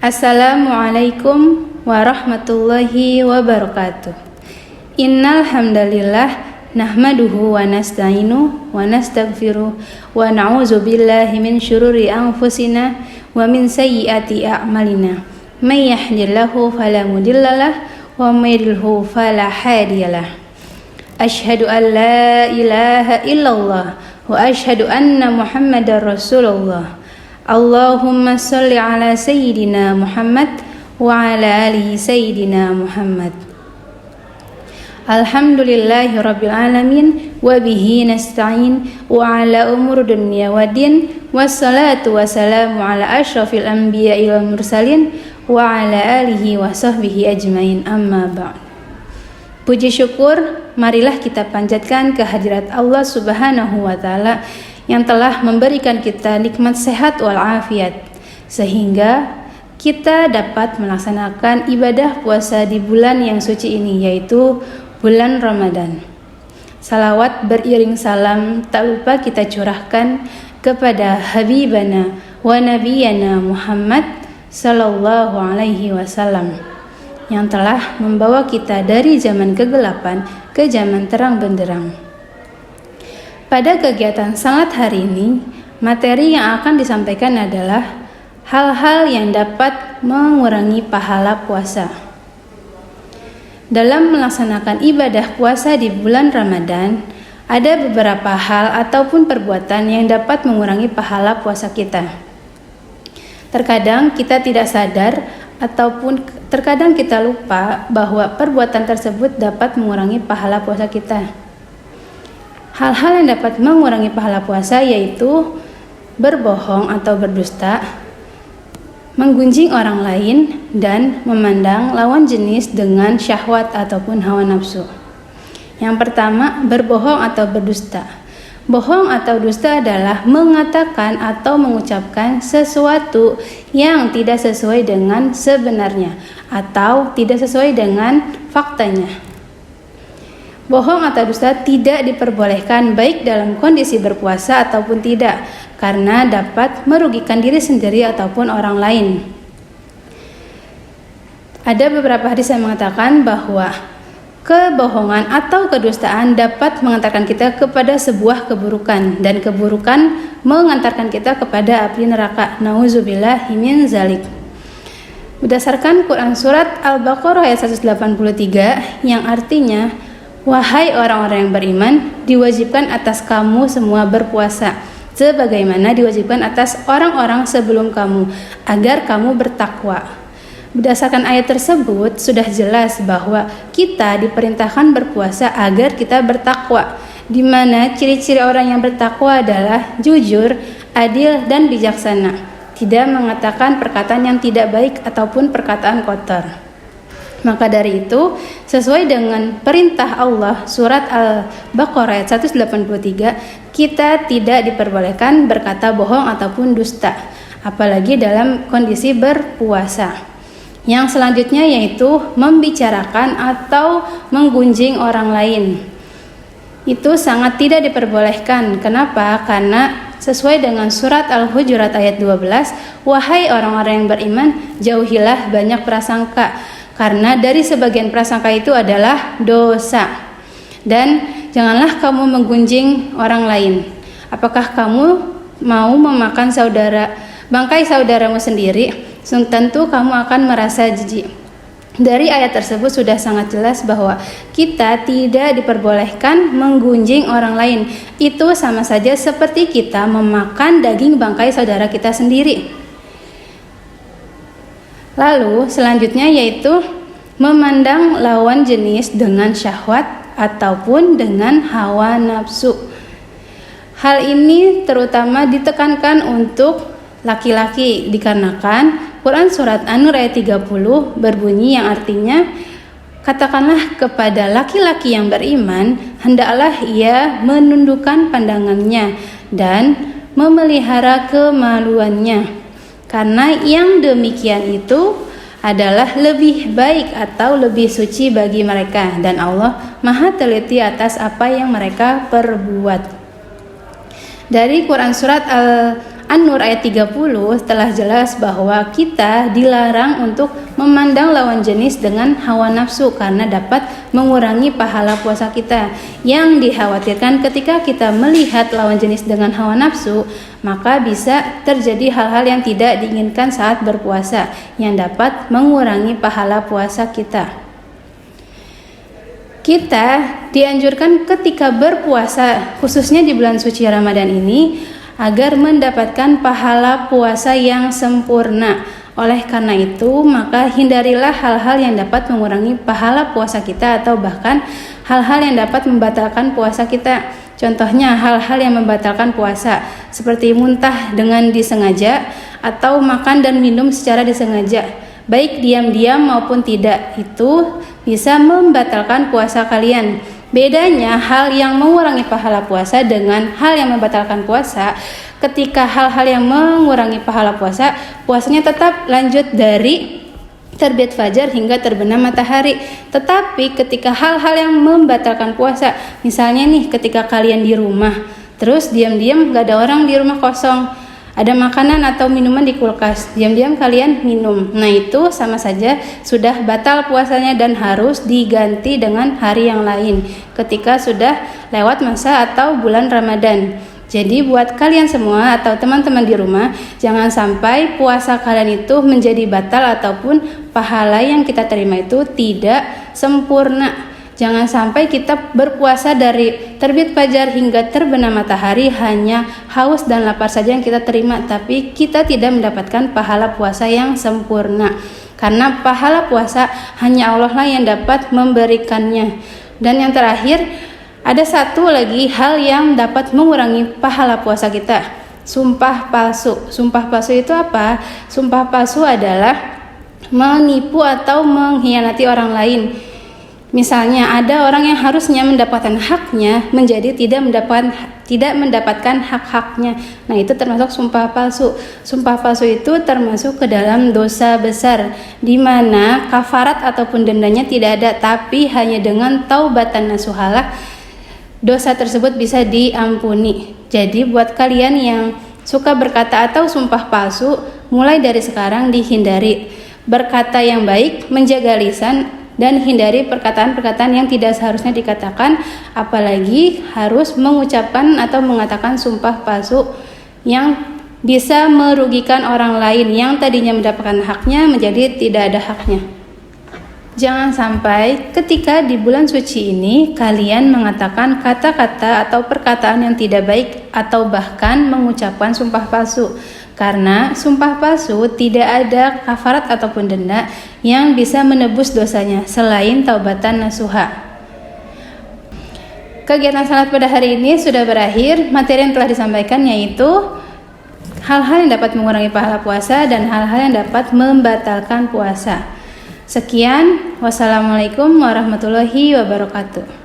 Assalamualaikum warahmatullahi wabarakatuh. Innal hamdalillah nahmaduhu wa nasta'inu wa nastaghfiruh wa na'udzu billahi min syururi anfusina wa min sayyiati a'malina. May yahdihillahu fala mudhillalah wa may yudlilhu fala hadiyalah. Asyhadu an la ilaha illallah wa asyhadu anna Muhammadar Rasulullah. Allahumma sholli ala sayyidina Muhammad wa ala alihi sayyidina Muhammad. Alhamdulillahi rabbil alamin wa bihi nasta'in wa ala umur dunya waddin wassalatu wassalamu ala asyrafil anbiya'i wal mursalin wa ala alihi wa sahbihi ajmain, amma ba'd. Puji syukur marilah kita panjatkan kehadirat Allah Subhanahu wa taala yang telah memberikan kita nikmat sehat walafiat sehingga kita dapat melaksanakan ibadah puasa di bulan yang suci ini, yaitu bulan Ramadan. Salawat beriring salam tak lupa kita curahkan kepada Habibana wa Nabiyana Muhammad sallallahu alaihi wasallam yang telah membawa kita dari zaman kegelapan ke zaman terang benderang. Pada kegiatan salat hari ini, materi yang akan disampaikan adalah hal-hal yang dapat mengurangi pahala puasa. Dalam melaksanakan ibadah puasa di bulan Ramadan, ada beberapa hal ataupun perbuatan yang dapat mengurangi pahala puasa kita. Terkadang kita tidak sadar ataupun terkadang kita lupa bahwa perbuatan tersebut dapat mengurangi pahala puasa kita. Hal-hal yang dapat mengurangi pahala puasa yaitu berbohong atau berdusta, menggunjing orang lain, dan memandang lawan jenis dengan syahwat ataupun hawa nafsu. Yang pertama, berbohong atau berdusta. Bohong atau dusta adalah mengatakan atau mengucapkan sesuatu yang tidak sesuai dengan sebenarnya atau tidak sesuai dengan faktanya. Bohong atau dusta tidak diperbolehkan baik dalam kondisi berpuasa ataupun tidak, karena dapat merugikan diri sendiri ataupun orang lain. Ada beberapa hadis yang mengatakan bahwa kebohongan atau kedustaan dapat mengantarkan kita kepada sebuah keburukan, dan keburukan mengantarkan kita kepada api neraka. Nauzubillahi min zalik. Berdasarkan Quran surat Al-Baqarah ayat 183 yang artinya, wahai orang-orang yang beriman, diwajibkan atas kamu semua berpuasa sebagaimana diwajibkan atas orang-orang sebelum kamu, agar kamu bertakwa. Berdasarkan ayat tersebut sudah jelas bahwa kita diperintahkan berpuasa agar kita bertakwa, di mana ciri-ciri orang yang bertakwa adalah jujur, adil, dan bijaksana, tidak mengatakan perkataan yang tidak baik ataupun perkataan kotor. Maka dari itu, sesuai dengan perintah Allah surat Al-Baqarah ayat 183, kita tidak diperbolehkan berkata bohong ataupun dusta, apalagi dalam kondisi berpuasa. Yang selanjutnya yaitu membicarakan atau menggunjing orang lain. Itu sangat tidak diperbolehkan. Kenapa? Karena sesuai dengan surat Al-Hujurat ayat 12, wahai orang-orang yang beriman, jauhilah banyak prasangka, karena dari sebagian prasangka itu adalah dosa. Dan janganlah kamu menggunjing orang lain. Apakah kamu mau memakan bangkai saudaramu sendiri? Tentu kamu akan merasa jijik. Dari ayat tersebut sudah sangat jelas bahwa kita tidak diperbolehkan menggunjing orang lain. Itu sama saja seperti kita memakan daging bangkai saudara kita sendiri. Lalu selanjutnya yaitu memandang lawan jenis dengan syahwat ataupun dengan hawa nafsu. Hal ini terutama ditekankan untuk laki-laki dikarenakan Quran surat An-Nur ayat 30 berbunyi yang artinya, katakanlah kepada laki-laki yang beriman, hendaklah ia menundukkan pandangannya dan memelihara kemaluannya, karena yang demikian itu adalah lebih baik atau lebih suci bagi mereka, dan Allah Maha teliti atas apa yang mereka perbuat. Dari Quran surat An-Nur ayat 30 telah jelas bahwa kita dilarang untuk memandang lawan jenis dengan hawa nafsu karena dapat mengurangi pahala puasa kita. Yang dikhawatirkan ketika kita melihat lawan jenis dengan hawa nafsu, maka bisa terjadi hal-hal yang tidak diinginkan saat berpuasa yang dapat mengurangi pahala puasa kita. Kita dianjurkan ketika berpuasa, khususnya di bulan suci Ramadan ini, agar mendapatkan pahala puasa yang sempurna. Oleh karena itu, maka hindarilah hal-hal yang dapat mengurangi pahala puasa kita atau bahkan hal-hal yang dapat membatalkan puasa kita. Contohnya hal-hal yang membatalkan puasa seperti muntah dengan disengaja atau makan dan minum secara disengaja, baik diam-diam maupun tidak, itu bisa membatalkan puasa kalian. Bedanya hal yang mengurangi pahala puasa dengan hal yang membatalkan puasa. Ketika hal-hal yang mengurangi pahala puasa, puasanya tetap lanjut dari terbit fajar hingga terbenam matahari. Tetapi ketika hal-hal yang membatalkan puasa, misalnya nih ketika kalian di rumah, terus diam-diam gak ada orang di rumah kosong, ada makanan atau minuman di kulkas, diam-diam kalian minum. Nah, itu sama saja sudah batal puasanya dan harus diganti dengan hari yang lain ketika sudah lewat masa atau bulan Ramadan. Jadi buat kalian semua atau teman-teman di rumah, jangan sampai puasa kalian itu menjadi batal ataupun pahala yang kita terima itu tidak sempurna. Jangan sampai kita berpuasa dari terbit fajar hingga terbenam matahari hanya haus dan lapar saja yang kita terima, tapi kita tidak mendapatkan pahala puasa yang sempurna. Karena pahala puasa hanya Allah lah yang dapat memberikannya. Dan yang terakhir, ada satu lagi hal yang dapat mengurangi pahala puasa kita, sumpah palsu. Sumpah palsu itu apa? Sumpah palsu adalah menipu atau mengkhianati orang lain. Misalnya ada orang yang harusnya mendapatkan haknya menjadi tidak mendapatkan hak-haknya. Nah, itu termasuk sumpah palsu. Sumpah palsu itu termasuk ke dalam dosa besar di mana kafarat ataupun dendanya tidak ada, tapi hanya dengan taubatan nasuhalah dosa tersebut bisa diampuni. Jadi buat kalian yang suka berkata atau sumpah palsu, mulai dari sekarang dihindari. Berkata yang baik, menjaga lisan, dan hindari perkataan-perkataan yang tidak seharusnya dikatakan, apalagi harus mengucapkan atau mengatakan sumpah palsu yang bisa merugikan orang lain yang tadinya mendapatkan haknya menjadi tidak ada haknya. Jangan sampai ketika di bulan suci ini kalian mengatakan kata-kata atau perkataan yang tidak baik atau bahkan mengucapkan sumpah palsu. Karena sumpah palsu tidak ada kafarat ataupun denda yang bisa menebus dosanya selain taubatan nasuha. Kegiatan salat pada hari ini sudah berakhir. Materi yang telah disampaikan yaitu hal-hal yang dapat mengurangi pahala puasa dan hal-hal yang dapat membatalkan puasa. Sekian, wassalamualaikum warahmatullahi wabarakatuh.